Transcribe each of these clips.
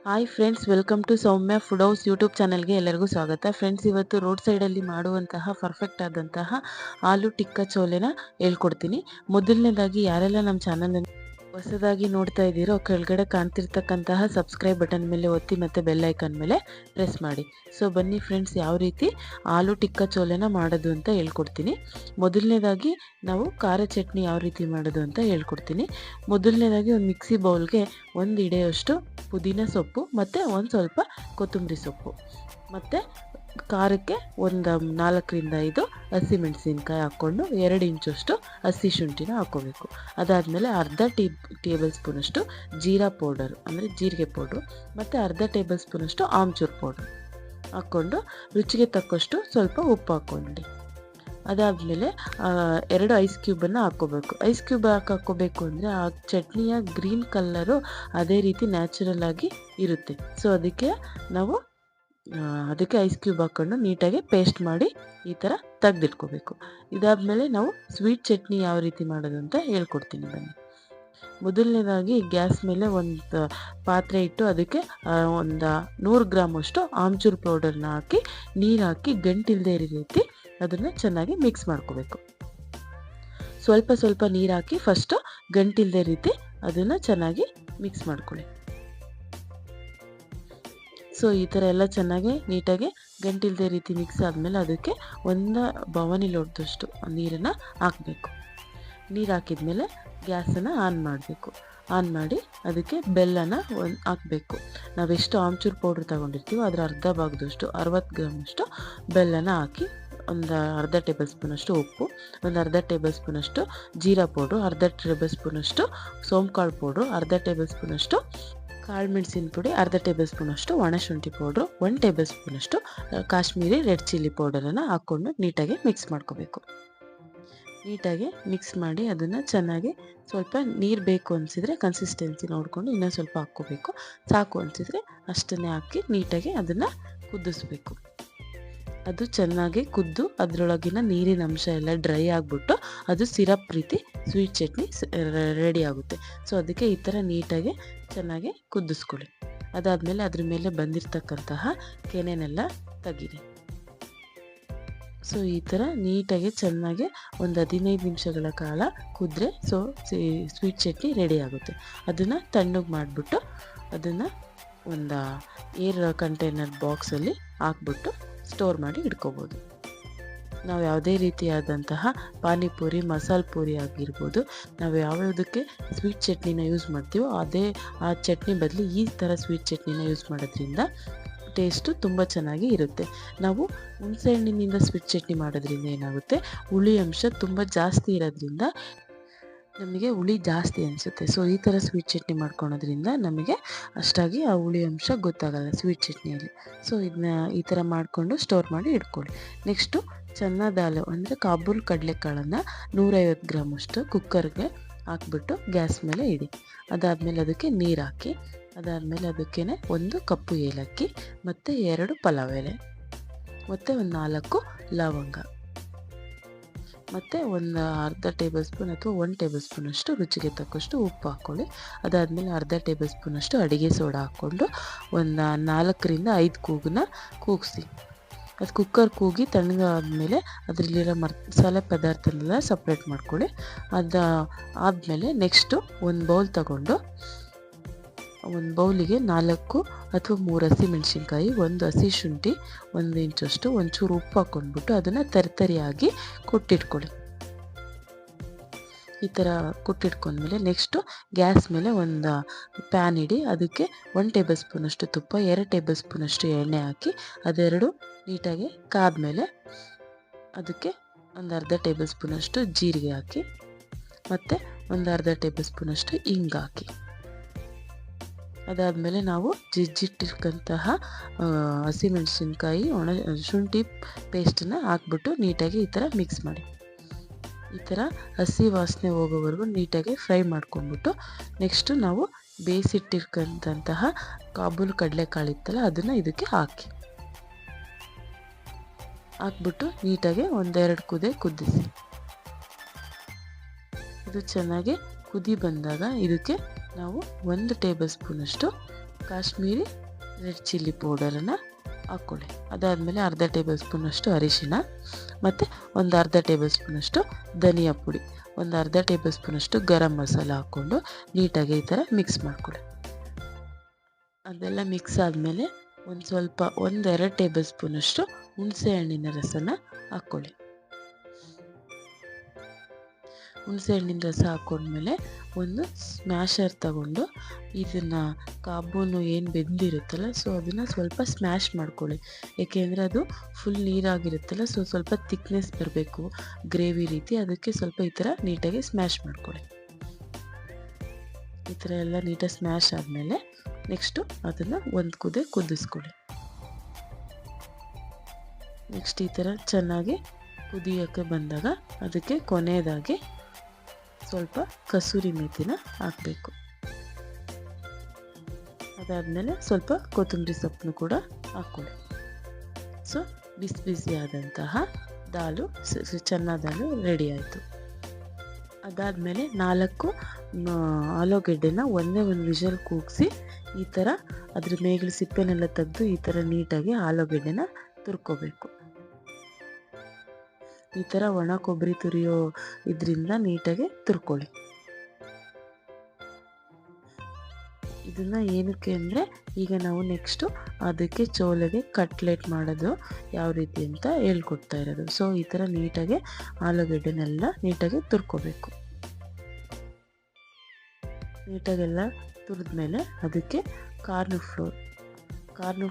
Hi friends, welcome to Soumya food house YouTube ಚಾನಲ್ಗೆ ಎಲ್ಲರಿಗೂ ಸ್ವಾಗತ. ಫ್ರೆಂಡ್ಸ್, ಇವತ್ತು ರೋಡ್ ಸೈಡಲ್ಲಿ ಮಾಡುವಂತಹ ಪರ್ಫೆಕ್ಟ್ ಆದಂತಹ ಆಲೂ ಟಿಕ್ಕಾ ಚೋಲೆನ ಹೇಳ್ಕೊಡ್ತೀನಿ. ಮೊದಲನೇದಾಗಿ ಯಾರೆಲ್ಲ ನಮ್ಮ ಚಾನಲನ್ನು ಹೊಸದಾಗಿ ನೋಡ್ತಾ ಇದ್ದೀರೋ ಕೆಳಗಡೆ ಕಾಣ್ತಿರ್ತಕ್ಕಂತಹ ಸಬ್ಸ್ಕ್ರೈಬ್ ಬಟನ್ ಮೇಲೆ ಒತ್ತಿ ಮತ್ತು ಬೆಲ್ ಐಕನ್ ಮೇಲೆ ಪ್ರೆಸ್ ಮಾಡಿ. ಸೊ ಬನ್ನಿ ಫ್ರೆಂಡ್ಸ್, ಯಾವ ರೀತಿ ಆಲೂ ಟಿಕ್ಕಾ ಚೋಲೆನ ಮಾಡೋದು ಅಂತ ಹೇಳ್ಕೊಡ್ತೀನಿ. ಮೊದಲನೇದಾಗಿ ನಾವು ಖಾರ ಚಟ್ನಿ ಯಾವ ರೀತಿ ಮಾಡೋದು ಅಂತ ಹೇಳ್ಕೊಡ್ತೀನಿ. ಮೊದಲನೇದಾಗಿ ಒಂದು ಮಿಕ್ಸಿ ಬೌಲ್ಗೆ ಒಂದು ಹಿಡಿಯೋಷ್ಟು ಪುದೀನ ಸೊಪ್ಪು ಮತ್ತು ಒಂದು ಸ್ವಲ್ಪ ಕೊತ್ತಂಬರಿ ಸೊಪ್ಪು ಮತ್ತು ಖಾರಕ್ಕೆ ಒಂದು 4-5 ಹಸಿಮೆಣಸಿನ್ಕಾಯಿ ಹಾಕ್ಕೊಂಡು 2 ಇಂಚಷ್ಟು ಹಸಿ ಶುಂಠಿನ ಹಾಕ್ಕೋಬೇಕು. ಅದಾದಮೇಲೆ ಅರ್ಧ ಟೇಬಲ್ ಸ್ಪೂನಷ್ಟು ಜೀರಾ ಪೌಡರ್ ಅಂದರೆ ಜೀರಿಗೆ ಪೌಡ್ರು ಮತ್ತು ಅರ್ಧ ಟೇಬಲ್ ಸ್ಪೂನಷ್ಟು ಆಮ್ಚೂರು ಪೌಡ್ರು ಹಾಕ್ಕೊಂಡು ರುಚಿಗೆ ತಕ್ಕಷ್ಟು ಸ್ವಲ್ಪ ಉಪ್ಪು ಹಾಕ್ಕೊಂಡಿ. ಅದಾದಮೇಲೆ 2 ಐಸ್ ಕ್ಯೂಬನ್ನು ಹಾಕ್ಕೋಬೇಕು. ಐಸ್ ಕ್ಯೂಬ್ ಹಾಕ್ಕೋಬೇಕು ಅಂದರೆ ಆ ಚಟ್ನಿಯ ಗ್ರೀನ್ ಕಲ್ಲರು ಅದೇ ರೀತಿ ನ್ಯಾಚುರಲ್ ಆಗಿ ಇರುತ್ತೆ. ಸೊ ಅದಕ್ಕೆ ಐಸ್ ಕ್ಯೂಬ್ ಹಾಕ್ಕೊಂಡು ನೀಟಾಗಿ ಪೇಸ್ಟ್ ಮಾಡಿ ಈ ಥರ ತೆಗೆದಿಟ್ಕೋಬೇಕು. ಇದಾದಮೇಲೆ ನಾವು ಸ್ವೀಟ್ ಚಟ್ನಿ ಯಾವ ರೀತಿ ಮಾಡೋದು ಅಂತ ಹೇಳ್ಕೊಡ್ತೀನಿ ಬನ್ನಿ. ಮೊದಲನೇದಾಗಿ ಗ್ಯಾಸ್ ಮೇಲೆ ಒಂದು ಪಾತ್ರೆ ಇಟ್ಟು ಅದಕ್ಕೆ ಒಂದು 100 ಗ್ರಾಮಷ್ಟು ಆಮ್ಚೂರು ಪೌಡರ್ನ ಹಾಕಿ ನೀರು ಹಾಕಿ ಗಂಟಿಲ್ಲದೆ ಇರೋ ರೀತಿ ಅದನ್ನು ಚೆನ್ನಾಗಿ ಮಿಕ್ಸ್ ಮಾಡ್ಕೋಬೇಕು. ಸ್ವಲ್ಪ ಸ್ವಲ್ಪ ನೀರು ಹಾಕಿ ಫಸ್ಟು ಗಂಟಿಲ್ಲದೆ ರೀತಿ ಅದನ್ನು ಚೆನ್ನಾಗಿ ಮಿಕ್ಸ್ ಮಾಡ್ಕೊಳ್ಳಿ. ಸೊ ಈ ಥರ ಎಲ್ಲ ಚೆನ್ನಾಗಿ ನೀಟಾಗಿ ಗಂಟಿಲ್ಲದೆ ರೀತಿ ಮಿಕ್ಸ್ ಆದಮೇಲೆ ಅದಕ್ಕೆ ಒಂದು ಬವಣೆ ಲೋಟದಷ್ಟು ನೀರನ್ನು ಹಾಕಬೇಕು. ನೀರು ಹಾಕಿದ್ಮೇಲೆ ಗ್ಯಾಸನ್ನು ಆನ್ ಮಾಡಬೇಕು. ಆನ್ ಮಾಡಿ ಅದಕ್ಕೆ ಬೆಲ್ಲನ ಹಾಕಬೇಕು. ನಾವೆಷ್ಟು ಆಮ್ಚೂರು ಪೌಡ್ರ್ ತೊಗೊಂಡಿರ್ತೀವೋ ಅದರ ಅರ್ಧ ಭಾಗದಷ್ಟು 60 ಗ್ರಾಮಷ್ಟು ಬೆಲ್ಲನ ಹಾಕಿ ಒಂದು ಅರ್ಧ ಟೇಬಲ್ ಸ್ಪೂನಷ್ಟು ಉಪ್ಪು, ಒಂದು ಅರ್ಧ ಟೇಬಲ್ ಸ್ಪೂನಷ್ಟು ಜೀರಾ ಪೌಡ್ರು, ಅರ್ಧ ಟೇಬಲ್ ಸ್ಪೂನಷ್ಟು ಸೋಂಕಾಳು ಪೌಡ್ರು, ಅರ್ಧ ಟೇಬಲ್ ಸ್ಪೂನಷ್ಟು ಕಾಳು ಮೆಣಸಿನ ಪುಡಿ, ಅರ್ಧ ಟೇಬಲ್ ಸ್ಪೂನಷ್ಟು ಒಣಶುಂಠಿ ಪೌಡ್ರು, 1 ಟೇಬಲ್ ಸ್ಪೂನಷ್ಟು ಕಾಶ್ಮೀರಿ ರೆಡ್ ಚಿಲ್ಲಿ ಪೌಡರನ್ನು ಹಾಕ್ಕೊಂಡು ನೀಟಾಗಿ ಮಿಕ್ಸ್ ಮಾಡ್ಕೋಬೇಕು. ನೀಟಾಗಿ ಮಿಕ್ಸ್ ಮಾಡಿ ಅದನ್ನು ಚೆನ್ನಾಗಿ ಸ್ವಲ್ಪ ನೀರು ಬೇಕು ಅನಿಸಿದರೆ ಕನ್ಸಿಸ್ಟೆನ್ಸಿ ನೋಡಿಕೊಂಡು ಇನ್ನೂ ಸ್ವಲ್ಪ ಹಾಕ್ಕೋಬೇಕು. ಸಾಕು ಅನಿಸಿದರೆ ಅಷ್ಟನ್ನೇ ಹಾಕಿ ನೀಟಾಗಿ ಅದನ್ನು ಕುದಿಸ್ಬೇಕು. ಅದು ಚೆನ್ನಾಗಿ ಕುದ್ದು ಅದರೊಳಗಿನ ನೀರಿನ ಅಂಶ ಎಲ್ಲ ಡ್ರೈ ಆಗಿಬಿಟ್ಟು ಅದು ಸಿರಪ್ ರೀತಿ ಸ್ವೀಟ್ ಚಟ್ನಿ ರೆಡಿ ಆಗುತ್ತೆ. ಸೊ ಅದಕ್ಕೆ ಈ ಥರ ನೀಟಾಗಿ ಚೆನ್ನಾಗಿ ಕುದಿಸ್ಕೊಳ್ಳಿ. ಅದಾದಮೇಲೆ ಅದ್ರ ಮೇಲೆ ಬಂದಿರತಕ್ಕಂತಹ ಕೆನೆನೆಲ್ಲ ತೆಗೀರಿ. ಸೊ ಈ ಥರ ನೀಟಾಗಿ ಚೆನ್ನಾಗಿ ಒಂದು 15 ನಿಮಿಷಗಳ ಕಾಲ ಕುದ್ರೆ ಸ್ವೀಟ್ ಚಟ್ನಿ ರೆಡಿ ಆಗುತ್ತೆ. ಅದನ್ನು ತಣ್ಣಗೆ ಮಾಡಿಬಿಟ್ಟು ಅದನ್ನು ಒಂದು ಏರ್ ಕಂಟೈನರ್ ಬಾಕ್ಸಲ್ಲಿ ಹಾಕ್ಬಿಟ್ಟು ಸ್ಟೋರ್ ಮಾಡಿ ಇಟ್ಕೋಬೋದು. ನಾವು ಯಾವುದೇ ರೀತಿಯಾದಂತಹ ಪಾನಿಪುರಿ, ಮಸಾಲೆ ಪೂರಿ ಆಗಿರ್ಬೋದು, ನಾವು ಯಾವ್ಯಾವುದಕ್ಕೆ ಸ್ವೀಟ್ ಚಟ್ನಿನ ಯೂಸ್ ಮಾಡ್ತೀವೋ ಆ ಚಟ್ನಿ ಬದಲು ಈ ಥರ ಸ್ವೀಟ್ ಚಟ್ನಿನ ಯೂಸ್ ಮಾಡೋದ್ರಿಂದ ಟೇಸ್ಟು ತುಂಬ ಚೆನ್ನಾಗಿ ಇರುತ್ತೆ. ನಾವು ಹುಣಸೆ ಹಣ್ಣಿನಿಂದ ಸ್ವೀಟ್ ಚಟ್ನಿ ಮಾಡೋದ್ರಿಂದ ಏನಾಗುತ್ತೆ, ಹುಳಿ ಅಂಶ ತುಂಬ ಜಾಸ್ತಿ ಇರೋದ್ರಿಂದ ನಮಗೆ ಹುಳಿ ಜಾಸ್ತಿ ಅನಿಸುತ್ತೆ. ಸೊ ಈ ಥರ ಸ್ವೀಟ್ ಚಟ್ನಿ ಮಾಡ್ಕೊಳೋದ್ರಿಂದ ನಮಗೆ ಅಷ್ಟಾಗಿ ಆ ಹುಳಿ ಅಂಶ ಗೊತ್ತಾಗಲ್ಲ ಸ್ವೀಟ್ ಚಟ್ನಿಯಲ್ಲಿ. ಸೊ ಇದನ್ನ ಈ ಥರ ಮಾಡಿಕೊಂಡು ಸ್ಟೋರ್ ಮಾಡಿ ಇಟ್ಕೊಳ್ಳಿ. ನೆಕ್ಸ್ಟು ಚನ್ನ ದಾಲು ಅಂದರೆ ಕಾಬೂಲ್ ಕಡಲೆಕಾಳನ್ನು 150 ಗ್ರಾಮಷ್ಟು ಕುಕ್ಕರ್ಗೆ ಹಾಕ್ಬಿಟ್ಟು ಗ್ಯಾಸ್ ಮೇಲೆ ಇಡಿ. ಅದಾದಮೇಲೆ ಅದಕ್ಕೆ ನೀರು ಹಾಕಿ, ಅದಾದಮೇಲೆ ಅದಕ್ಕೇ 1 ಕಪ್ಪು ಏಲಕ್ಕಿ ಮತ್ತು 2 ಪಲಾವ್ ಎಲೆ ಮತ್ತು ಒಂದು 4 ಲವಂಗ ಮತ್ತು ಒಂದು ಅರ್ಧ ಟೇಬಲ್ ಸ್ಪೂನ್ ಅಥವಾ 1 ಟೇಬಲ್ ಸ್ಪೂನಷ್ಟು ರುಚಿಗೆ ತಕ್ಕಷ್ಟು ಉಪ್ಪು ಹಾಕ್ಕೊಳ್ಳಿ. ಅದಾದಮೇಲೆ ಅರ್ಧ ಟೇಬಲ್ ಸ್ಪೂನಷ್ಟು ಅಡುಗೆ ಸೋಡಾ ಹಾಕ್ಕೊಂಡು ಒಂದು 4-5 ಕೂಗನ್ನ ಕೂಗಿಸಿ. ಅದು ಕುಕ್ಕರ್ ಕೂಗಿ ತಣ್ಣಗಾದ್ಮೇಲೆ ಅದರಲ್ಲಿರೋ ಮಸಾಲೆ ಪದಾರ್ಥನೆಲ್ಲ ಸಪ್ರೇಟ್ ಮಾಡ್ಕೊಳ್ಳಿ. ಆದಮೇಲೆ ನೆಕ್ಸ್ಟು ಒಂದು ಬೌಲ್ ತಗೊಂಡು ಒಂದು ಬೌಲಿಗೆ 4 ಅಥವಾ 3 ಹಸಿಮೆಣಸಿನ್ಕಾಯಿ, 1 ಹಸಿ ಶುಂಠಿ, 1 ಇಂಚಷ್ಟು ಒಂಚೂರು ಉಪ್ಪು ಹಾಕ್ಕೊಂಡ್ಬಿಟ್ಟು ಅದನ್ನು ತರಿತರಿಯಾಗಿ ಕುಟ್ಟಿಟ್ಕೊಳ್ಳಿ. ಈ ಥರ ಕುಟ್ಟಿಟ್ಕೊಂಡ್ಮೇಲೆ ನೆಕ್ಸ್ಟು ಗ್ಯಾಸ್ ಮೇಲೆ ಒಂದು ಪ್ಯಾನ್ ಇಡಿ. ಅದಕ್ಕೆ 1 ಟೇಬಲ್ ಸ್ಪೂನಷ್ಟು ತುಪ್ಪ, 2 ಟೇಬಲ್ ಸ್ಪೂನಷ್ಟು ಎಣ್ಣೆ ಹಾಕಿ ಅದೆರಡು ನೀಟಾಗಿ ಕಾದ್ಮೇಲೆ ಅದಕ್ಕೆ ಒಂದು ಅರ್ಧ ಟೇಬಲ್ ಸ್ಪೂನಷ್ಟು ಜೀರಿಗೆ ಹಾಕಿ ಮತ್ತು ಒಂದು ಅರ್ಧ ಟೇಬಲ್ ಸ್ಪೂನಷ್ಟು ಹಿಂಗೆ ಹಾಕಿ. ಅದಾದಮೇಲೆ ನಾವು ಜಜ್ಜಿಟ್ಟಿರ್ತಕ್ಕಂತಹ ಹಸಿಮೆಣಸಿನ್ಕಾಯಿ, ಶುಂಠಿ ಪೇಸ್ಟನ್ನು ಹಾಕ್ಬಿಟ್ಟು ನೀಟಾಗಿ ಈ ಥರ ಮಿಕ್ಸ್ ಮಾಡಿ. ಈ ಥರ ಹಸಿ ವಾಸನೆ ಹೋಗೋವರೆಗೂ ನೀಟಾಗಿ ಫ್ರೈ ಮಾಡ್ಕೊಂಡ್ಬಿಟ್ಟು ನೆಕ್ಸ್ಟು ನಾವು ಬೇಯಿಸಿಟ್ಟಿರ್ತಕ್ಕಂತಹ ಕಾಬೂಲ್ ಕಡಲೆಕಾಳಿತ್ತಲ್ಲ ಅದನ್ನು ಇದಕ್ಕೆ ಹಾಕ್ಬಿಟ್ಟು ನೀಟಾಗಿ 1-2 ಕುದಿಸಿ. ಇದು ಚೆನ್ನಾಗಿ ಕುದಿ ಬಂದಾಗ ಇದಕ್ಕೆ ನಾವು 1 ಟೇಬಲ್ ಸ್ಪೂನಷ್ಟು ಕಾಶ್ಮೀರಿ ರೆಡ್ ಚಿಲ್ಲಿ ಪೌಡರನ್ನು ಹಾಕ್ಕೊಳ್ಳಿ. ಅದಾದಮೇಲೆ ಅರ್ಧ ಟೇಬಲ್ ಸ್ಪೂನಷ್ಟು ಅರಿಶಿಣ ಮತ್ತು ಒಂದು ಅರ್ಧ ಟೇಬಲ್ ಸ್ಪೂನಷ್ಟು ಧನಿಯಾ ಪುಡಿ, ಒಂದು ಅರ್ಧ ಟೇಬಲ್ ಸ್ಪೂನಷ್ಟು ಗರಂ ಮಸಾಲ ಹಾಕ್ಕೊಂಡು ನೀಟಾಗಿ ಈ ಥರ ಮಿಕ್ಸ್ ಮಾಡ್ಕೊಳ್ಳಿ. ಅದೆಲ್ಲ ಮಿಕ್ಸ್ ಆದಮೇಲೆ ಒಂದೆರಡು ಟೇಬಲ್ ಸ್ಪೂನಷ್ಟು ಹುಣಸೆ ಹಣ್ಣಿನ ರಸನ ಹಾಕ್ಕೊಳ್ಳಿ. ಹುಣಸೆ ಹಣ್ಣಿನ ರಸ ಹಾಕ್ಕೊಂಡ್ಮೇಲೆ ಒಂದು ಸ್ಮ್ಯಾಶರ್ ತಗೊಂಡು ಇದನ್ನು ಕಾಬೂನು ಏನು ಬೆಂದಿರುತ್ತಲ್ಲ, ಸೊ ಅದನ್ನು ಸ್ವಲ್ಪ ಸ್ಮ್ಯಾಶ್ ಮಾಡ್ಕೊಳ್ಳಿ. ಏಕೆಂದರೆ ಅದು ಫುಲ್ ನೀರಾಗಿರುತ್ತಲ್ಲ, ಸೊ ಸ್ವಲ್ಪ ಥಿಕ್ನೆಸ್ ಬರಬೇಕು ಗ್ರೇವಿ ರೀತಿ. ಅದಕ್ಕೆ ಸ್ವಲ್ಪ ಈ ಥರ ನೀಟಾಗಿ ಸ್ಮ್ಯಾಶ್ ಮಾಡ್ಕೊಳ್ಳಿ. ಈ ಥರ ಎಲ್ಲ ನೀಟಾಗಿ ಸ್ಮ್ಯಾಶ್ ಆದಮೇಲೆ ನೆಕ್ಸ್ಟು ಅದನ್ನು ಒಂದು ಕುದಿಸ್ಕೊಳ್ಳಿ. ನೆಕ್ಸ್ಟ್ ಈ ಥರ ಚೆನ್ನಾಗಿ ಕುದಿಯೋಕ್ಕೆ ಬಂದಾಗ ಅದಕ್ಕೆ ಕೊನೆಯದಾಗಿ ಸ್ವಲ್ಪ ಕಸೂರಿ ಮೆಥಿನ ಹಾಕಬೇಕು. ಅದಾದಮೇಲೆ ಸ್ವಲ್ಪ ಕೊತ್ತಂಬರಿ ಸೊಪ್ಪನ್ನು ಕೂಡ ಹಾಕ್ಕೊಳ್ಳಿ. ಸೊ ಬಿಸಿಯಾದಂತಹ ದಾಲು ಚೆನ್ನ ದಾಲು ರೆಡಿ ಆಯಿತು. ಅದಾದಮೇಲೆ 4 ಆಲೂಗೆಡ್ಡೆನ ಒಂದೇ ಒಂದು ವಿಷಲ್ ಕೂಗಿಸಿ ಈ ಥರ ಅದ್ರ ಮೇಗಲ ಸಿಪ್ಪೆನೆಲ್ಲ ತೆಗೆದು ಈ ಥರ ನೀಟಾಗಿ ಆಲೂಗೆಡ್ಡೆನ ತುರ್ಕೋಬೇಕು. ಈ ಥರ ಒಣ ಕೊಬ್ಬರಿ ತುರಿಯೋ ಇದರಿಂದ ನೀಟಾಗಿ ತುರ್ಕೊಳ್ಳಿ. ಇದನ್ನು ಏನಕ್ಕೆ ಅಂದರೆ ಈಗ ನಾವು ನೆಕ್ಸ್ಟು ಅದಕ್ಕೆ ಚೋಲೆಗೆ ಕಟ್ಲೆಟ್ ಮಾಡೋದು ಯಾವ ರೀತಿ ಅಂತ ಹೇಳ್ಕೊಡ್ತಾ ಇರೋದು. ಸೊ ಈ ಥರ ನೀಟಾಗಿ ಆಲೂಗೆಡ್ಡೆನೆಲ್ಲ ನೀಟಾಗಿ ತುರ್ಕೋಬೇಕು. ನೀಟಾಗೆಲ್ಲ ತುರಿದ್ಮೇಲೆ ಅದಕ್ಕೆ ಕಾರ್ನ್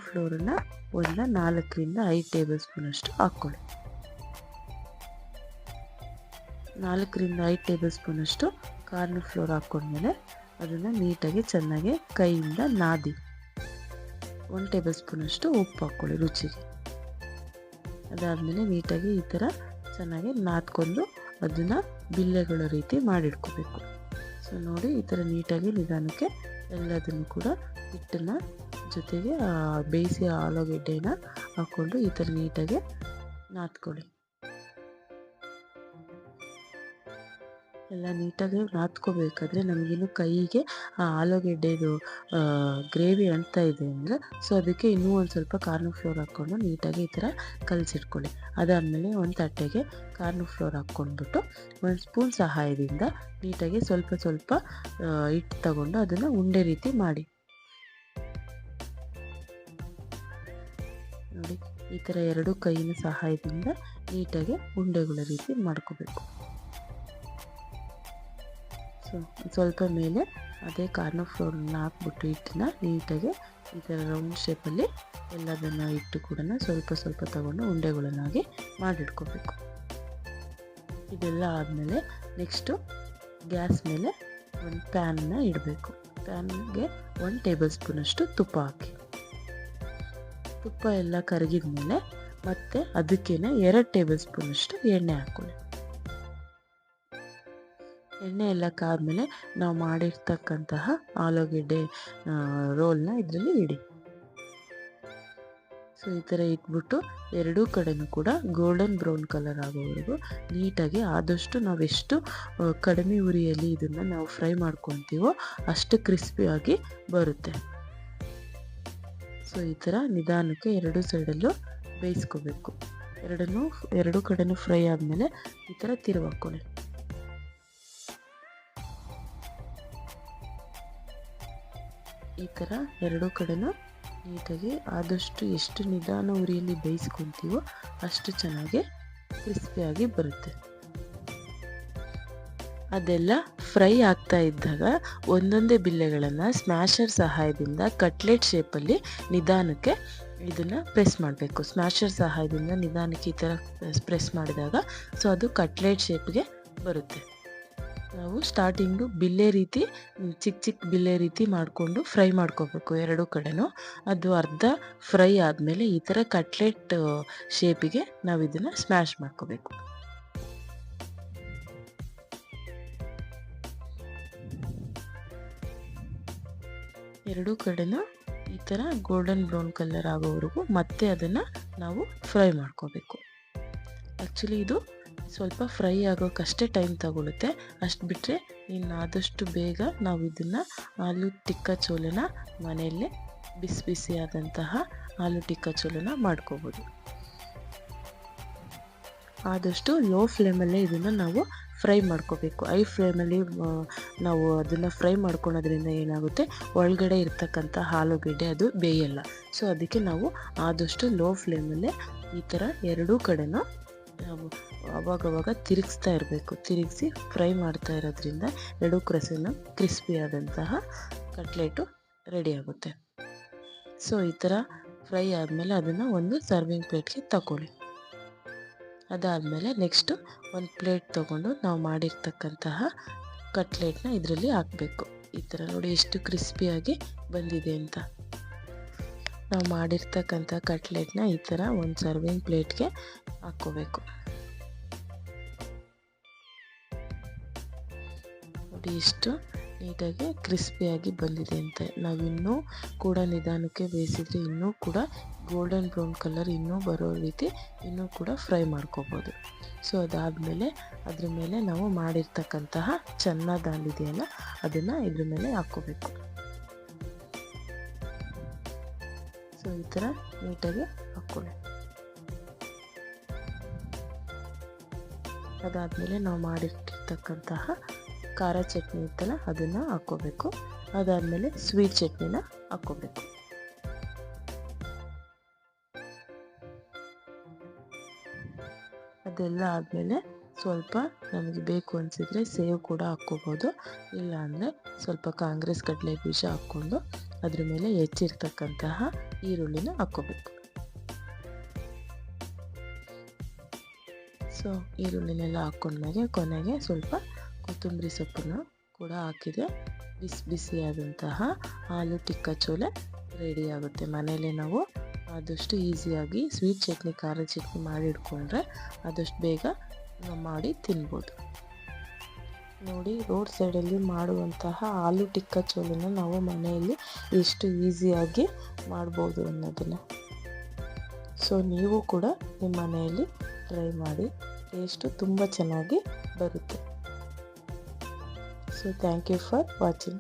ಫ್ಲೋರನ್ನು ಒಂದು 4ರಿಂದ 5 ಟೇಬಲ್ ಸ್ಪೂನಷ್ಟು ಹಾಕ್ಕೊಳ್ಳಿ. 4ರಿಂದ 5 ಟೇಬಲ್ ಸ್ಪೂನಷ್ಟು ಕಾರ್ನ್ ಫ್ಲೋರ್ ಹಾಕ್ಕೊಂಡ್ಮೇಲೆ ಅದನ್ನು ನೀಟಾಗಿ ಚೆನ್ನಾಗಿ ಕೈಯಿಂದ ನಾದಿ 1 ಟೇಬಲ್ ಸ್ಪೂನಷ್ಟು ಉಪ್ಪು ಹಾಕ್ಕೊಳ್ಳಿ ರುಚಿಗೆ. ಅದಾದಮೇಲೆ ನೀಟಾಗಿ ಈ ಥರ ಚೆನ್ನಾಗಿ ನಾದ್ಕೊಂಡು ಅದನ್ನು ಬಿಲ್ಲೆಗಳ ರೀತಿ ಮಾಡಿಟ್ಕೋಬೇಕು. ಸೊ ನೋಡಿ, ಈ ಥರ ನೀಟಾಗಿ ನಿಧಾನಕ್ಕೆ ಎಲ್ಲದನ್ನು ಕೂಡ ಹಿಟ್ಟನ್ನು ಜೊತೆಗೆ ಬೇಯಿಸಿ ಆಲೂಗೆಡ್ಡೆನ ಹಾಕ್ಕೊಂಡು ಈ ಥರ ನೀಟಾಗಿ ನಾದ್ಕೊಳ್ಳಿ. ಎಲ್ಲ ನೀಟಾಗಿ ನಾದ್ಕೋಬೇಕಾದ್ರೆ ನಮಗಿನ್ನು ಕೈಗೆ ಆ ಆಲೂಗೆಡ್ಡೆದು ಗ್ರೇವಿ ಅಂಟ್ತಾ ಇದೆ ಅಂದರೆ, ಸೊ ಅದಕ್ಕೆ ಇನ್ನೂ ಒಂದು ಸ್ವಲ್ಪ ಕಾರ್ನ್ ಫ್ಲೋರ್ ಹಾಕ್ಕೊಂಡು ನೀಟಾಗಿ ಈ ಥರ ಕಲಸಿಟ್ಕೊಳ್ಳಿ. ಅದಾದಮೇಲೆ ಒಂದು ತಟ್ಟೆಗೆ ಕಾರ್ನ್ ಫ್ಲೋರ್ ಹಾಕ್ಕೊಂಡ್ಬಿಟ್ಟು ಒಂದು ಸ್ಪೂನ್ ಸಹಾಯದಿಂದ ನೀಟಾಗಿ ಸ್ವಲ್ಪ ಹಿಟ್ಟು ತಗೊಂಡು ಅದನ್ನು ಉಂಡೆ ರೀತಿ ಮಾಡಿ. ನೋಡಿ, ಈ ಥರ 2 ಕೈಯಿನ ಸಹಾಯದಿಂದ ನೀಟಾಗಿ ಉಂಡೆಗಳ ರೀತಿ ಮಾಡ್ಕೋಬೇಕು. ಸೊ ಸ್ವಲ್ಪ ಮೇಲೆ ಅದೇ ಕಾರ್ನ್ ಫ್ಲೋರನ್ನ ಹಾಕ್ಬಿಟ್ಟು ಹಿಟ್ಟನ್ನ ನೀಟಾಗಿ ಈ ಥರ ರೌಂಡ್ ಶೇಪಲ್ಲಿ ಎಲ್ಲದನ್ನು ಇಟ್ಟು ಕೂಡ ಸ್ವಲ್ಪ ತಗೊಂಡು ಉಂಡೆಗಳನ್ನಾಗಿ ಮಾಡಿಟ್ಕೋಬೇಕು. ಇದೆಲ್ಲ ಆದಮೇಲೆ ನೆಕ್ಸ್ಟು ಗ್ಯಾಸ್ ಮೇಲೆ ಒಂದು ಪ್ಯಾನ್ನ ಇಡಬೇಕು. ಪ್ಯಾನ್ಗೆ 1 ಟೇಬಲ್ ಸ್ಪೂನಷ್ಟು ತುಪ್ಪ ಹಾಕಿ. ತುಪ್ಪ ಎಲ್ಲ ಕರಗಿದ ಮೇಲೆ ಮತ್ತೆ ಅದಕ್ಕೇನೆ 2 ಟೇಬಲ್ ಸ್ಪೂನಷ್ಟು ಎಣ್ಣೆ ಹಾಕ್ಕೊಳ್ಳಿ. ಎಣ್ಣೆ ಎಲ್ಲ ಕಾದ್ಮೇಲೆ ನಾವು ಮಾಡಿರ್ತಕ್ಕಂತಹ ಆಲೂಗೆಡ್ಡೆ ರೋಲ್ನ ಇದರಲ್ಲಿ ಇಡಿ. ಸೊ ಈ ಥರ ಇಟ್ಬಿಟ್ಟು 2 ಕಡೆನೂ ಕೂಡ ಗೋಲ್ಡನ್ ಬ್ರೌನ್ ಕಲರ್ ಆಗೋವರೆಗೂ ನೀಟಾಗಿ ಆದಷ್ಟು ನಾವೆಷ್ಟು ಕಡಿಮೆ ಉರಿಯಲ್ಲಿ ಇದನ್ನು ನಾವು ಫ್ರೈ ಮಾಡ್ಕೊತೀವೋ ಅಷ್ಟು ಕ್ರಿಸ್ಪಿಯಾಗಿ ಬರುತ್ತೆ. ಸೊ ಈ ಥರ ನಿಧಾನಕ್ಕೆ 2 ಸೈಡಲ್ಲೂ ಬೇಯಿಸ್ಕೋಬೇಕು. 2 ಕಡೆನೂ ಫ್ರೈ ಆದಮೇಲೆ ಈ ಥರ ತಿರುವಾಕೊಳ್ಳಿ. ಈ ಥರ 2 ಕಡೆನೂ ನೀಟಾಗಿ ಆದಷ್ಟು ಎಷ್ಟು ನಿಧಾನ ಉರಿಯಲ್ಲಿ ಬೇಯಿಸ್ಕೊತೀವೋ ಅಷ್ಟು ಚೆನ್ನಾಗಿ ಕ್ರಿಸ್ಪಿಯಾಗಿ ಬರುತ್ತೆ. ಅದೆಲ್ಲ ಫ್ರೈ ಆಗ್ತಾ ಇದ್ದಾಗ ಒಂದೊಂದೇ ಬಿಲ್ಲೆಗಳನ್ನು ಸ್ಮ್ಯಾಶರ್ ಸಹಾಯದಿಂದ ಕಟ್ಲೆಟ್ ಶೇಪಲ್ಲಿ ನಿಧಾನಕ್ಕೆ ಇದನ್ನು ಪ್ರೆಸ್ ಮಾಡಬೇಕು. ಸ್ಮ್ಯಾಶರ್ ಸಹಾಯದಿಂದ ನಿಧಾನಕ್ಕೆ ಈ ಥರ ಪ್ರೆಸ್ ಮಾಡಿದಾಗ ಸೊ ಅದು ಕಟ್ಲೆಟ್ ಶೇಪ್ಗೆ ಬರುತ್ತೆ. ನಾವು ಸ್ಟಾರ್ಟಿಂಗು ಬಿಲ್ಲೆ ರೀತಿ ಚಿಕ್ಕ ಬಿಲ್ಲೆ ರೀತಿ ಮಾಡಿಕೊಂಡು ಫ್ರೈ ಮಾಡ್ಕೋಬೇಕು 2 ಕಡೆನೂ. ಅದು ಅರ್ಧ ಫ್ರೈ ಆದಮೇಲೆ ಈ ಥರ ಕಟ್ಲೆಟ್ ಶೇಪಿಗೆ ನಾವು ಇದನ್ನು ಸ್ಮ್ಯಾಶ್ ಮಾಡ್ಕೋಬೇಕು. ಎರಡೂ ಕಡೆನೂ ಈ ಥರ ಗೋಲ್ಡನ್ ಬ್ರೌನ್ ಕಲರ್ ಆಗೋವರೆಗೂ ಮತ್ತೆ ಅದನ್ನು ನಾವು ಫ್ರೈ ಮಾಡ್ಕೋಬೇಕು. ಆ್ಯಕ್ಚುಲಿ ಇದು ಸ್ವಲ್ಪ ಫ್ರೈ ಆಗೋಕ್ಕಷ್ಟೇ ಟೈಮ್ ತಗೊಳುತ್ತೆ. ಅಷ್ಟು ಬಿಟ್ಟರೆ ಇನ್ನು ಆದಷ್ಟು ಬೇಗ ನಾವು ಇದನ್ನು ಆಲೂ ಟಿಕ್ಕಾ ಚೋಲೆನ ಮನೆಯಲ್ಲೇ ಬಿಸಿ ಬಿಸಿಯಾದಂತಹ ಆಲೂ ಟಿಕ್ಕಾ ಚೋಲನ ಮಾಡ್ಕೋಬೋದು. ಆದಷ್ಟು ಲೋ ಫ್ಲೇಮಲ್ಲೇ ಇದನ್ನು ನಾವು ಫ್ರೈ ಮಾಡ್ಕೋಬೇಕು. ಹೈ ಫ್ಲೇಮಲ್ಲಿ ನಾವು ಅದನ್ನು ಫ್ರೈ ಮಾಡ್ಕೊಳೋದ್ರಿಂದ ಏನಾಗುತ್ತೆ, ಒಳಗಡೆ ಇರ್ತಕ್ಕಂಥ ಆಲೂಗೆಡ್ಡೆ ಅದು ಬೇಯಲ್ಲ. ಸೊ ಅದಕ್ಕೆ ನಾವು ಆದಷ್ಟು ಲೋ ಫ್ಲೇಮಲ್ಲೇ ಈ ಥರ ಎರಡೂ ಕಡೆನ ನಾವು ಅವಾಗವಾಗ ತಿರುಗಿಸ್ತಾ ಇರಬೇಕು. ತಿರುಗಿಸಿ ಫ್ರೈ ಮಾಡ್ತಾ ಇರೋದ್ರಿಂದ ಎರಡೂ ಕ್ರಿಸ್ಪಿಯಾದಂತಹ ಕಟ್ಲೆಟು ರೆಡಿ ಆಗುತ್ತೆ. ಸೊ ಈ ಥರ ಫ್ರೈ ಆದಮೇಲೆ ಅದನ್ನು ಒಂದು ಸರ್ವಿಂಗ್ ಪ್ಲೇಟ್ಗೆ ತಗೊಳ್ಳಿ. ಅದಾದಮೇಲೆ ನೆಕ್ಸ್ಟು ಒಂದು ಪ್ಲೇಟ್ ತೊಗೊಂಡು ನಾವು ಮಾಡಿರ್ತಕ್ಕಂತಹ ಕಟ್ಲೆಟ್ನ ಇದರಲ್ಲಿ ಹಾಕಬೇಕು. ಈ ಥರ ನೋಡಿ ಎಷ್ಟು ಕ್ರಿಸ್ಪಿಯಾಗಿ ಬಂದಿದೆ ಅಂತ. ನಾವು ಮಾಡಿರ್ತಕ್ಕಂಥ ಕಟ್ಲೆಟ್ನ ಈ ಥರ ಒಂದು ಸರ್ವಿಂಗ್ ಪ್ಲೇಟ್ಗೆ ಹಾಕ್ಕೋಬೇಕು. ನೋಡಿ ಎಷ್ಟು ನೀಟಾಗಿ ಕ್ರಿಸ್ಪಿಯಾಗಿ ಬಂದಿದೆ ಅಂತ. ನಾವು ಇನ್ನೂ ಕೂಡ ನಿಧಾನಕ್ಕೆ ಬೇಯಿಸಿದ್ರೆ ಇನ್ನೂ ಕೂಡ ಗೋಲ್ಡನ್ ಬ್ರೌನ್ ಕಲರ್ ಇನ್ನೂ ಬರೋ ರೀತಿ ಇನ್ನೂ ಕೂಡ ಫ್ರೈ ಮಾಡ್ಕೋಬೋದು. ಸೊ ಅದಾದಮೇಲೆ ಅದ್ರ ಮೇಲೆ ನಾವು ಮಾಡಿರ್ತಕ್ಕಂತಹ ಚೆನ್ನ ದಾಲ್ ಇದೆಯಲ್ಲ ಅದನ್ನು ಇದ್ರ ಮೇಲೆ ಹಾಕ್ಕೋಬೇಕು. ಸೊ ಈ ಥರ ನೀಟಾಗಿ ಹಾಕ್ಕೊಳ್ಳಿ. ಅದಾದಮೇಲೆ ನಾವು ಮಾಡಿಟ್ಟಿರ್ತಕ್ಕಂತಹ ಖಾರ ಚಟ್ನಿ ಇತ್ತಲ್ಲ ಅದನ್ನು ಹಾಕ್ಕೋಬೇಕು. ಅದಾದಮೇಲೆ ಸ್ವೀಟ್ ಚಟ್ನಿನ ಹಾಕ್ಕೋಬೇಕು. ಅದೆಲ್ಲ ಆದಮೇಲೆ ಸ್ವಲ್ಪ ನಮಗೆ ಬೇಕು ಅನಿಸಿದರೆ ಸೇವು ಕೂಡ ಹಾಕ್ಕೋಬೋದು. ಇಲ್ಲ ಅಂದರೆ ಸ್ವಲ್ಪ ಕಾಂಗ್ರೆಸ್ ಕಡಲೆ ಬೀಜ ಹಾಕ್ಕೊಂಡು ಅದ್ರ ಮೇಲೆ ಹೆಚ್ಚಿರ್ತಕ್ಕಂತಹ ಈರುಳ್ಳಿನ ಹಾಕ್ಕೋಬೇಕು. ಸೊ ಈರುಳ್ಳಿನೆಲ್ಲ ಹಾಕ್ಕೊಂಡ್ಮೇಲೆ ಕೊನೆಗೆ ಸ್ವಲ್ಪ ಕೊತ್ತಂಬರಿ ಸೊಪ್ಪನ್ನು ಕೂಡ ಹಾಕಿದರೆ ಬಿಸಿ ಬಿಸಿಯಾದಂತಹ ಆಲೂ ಟಿಕ್ಕಾ ಚೋಲೆ ರೆಡಿ ಆಗುತ್ತೆ. ಮನೆಯಲ್ಲೇ ನಾವು ಆದಷ್ಟು ಈಸಿಯಾಗಿ ಸ್ವೀಟ್ ಚಟ್ನಿ ಖಾರ ಚಟ್ನಿ ಮಾಡಿ ಇಟ್ಕೊಂಡ್ರೆ ಆದಷ್ಟು ಬೇಗ ಮಾಡಿ ತಿನ್ಬೋದು. ನೋಡಿ, ರೋಡ್ ಸೈಡಲ್ಲಿ ಮಾಡುವಂತಹ ಆಲೂ ಟಿಕ್ಕಾ ಚೋಲನ ನಾವು ಮನೆಯಲ್ಲಿ ಎಷ್ಟು ಈಸಿಯಾಗಿ ಮಾಡ್ಬೋದು ಅನ್ನೋದನ್ನು. ಸೊ ನೀವು ಕೂಡ ನಿಮ್ಮ ಮನೆಯಲ್ಲಿ ಟ್ರೈ ಮಾಡಿ, ಟೇಸ್ಟು ತುಂಬ ಚೆನ್ನಾಗಿ ಬರುತ್ತೆ. So thank you for watching.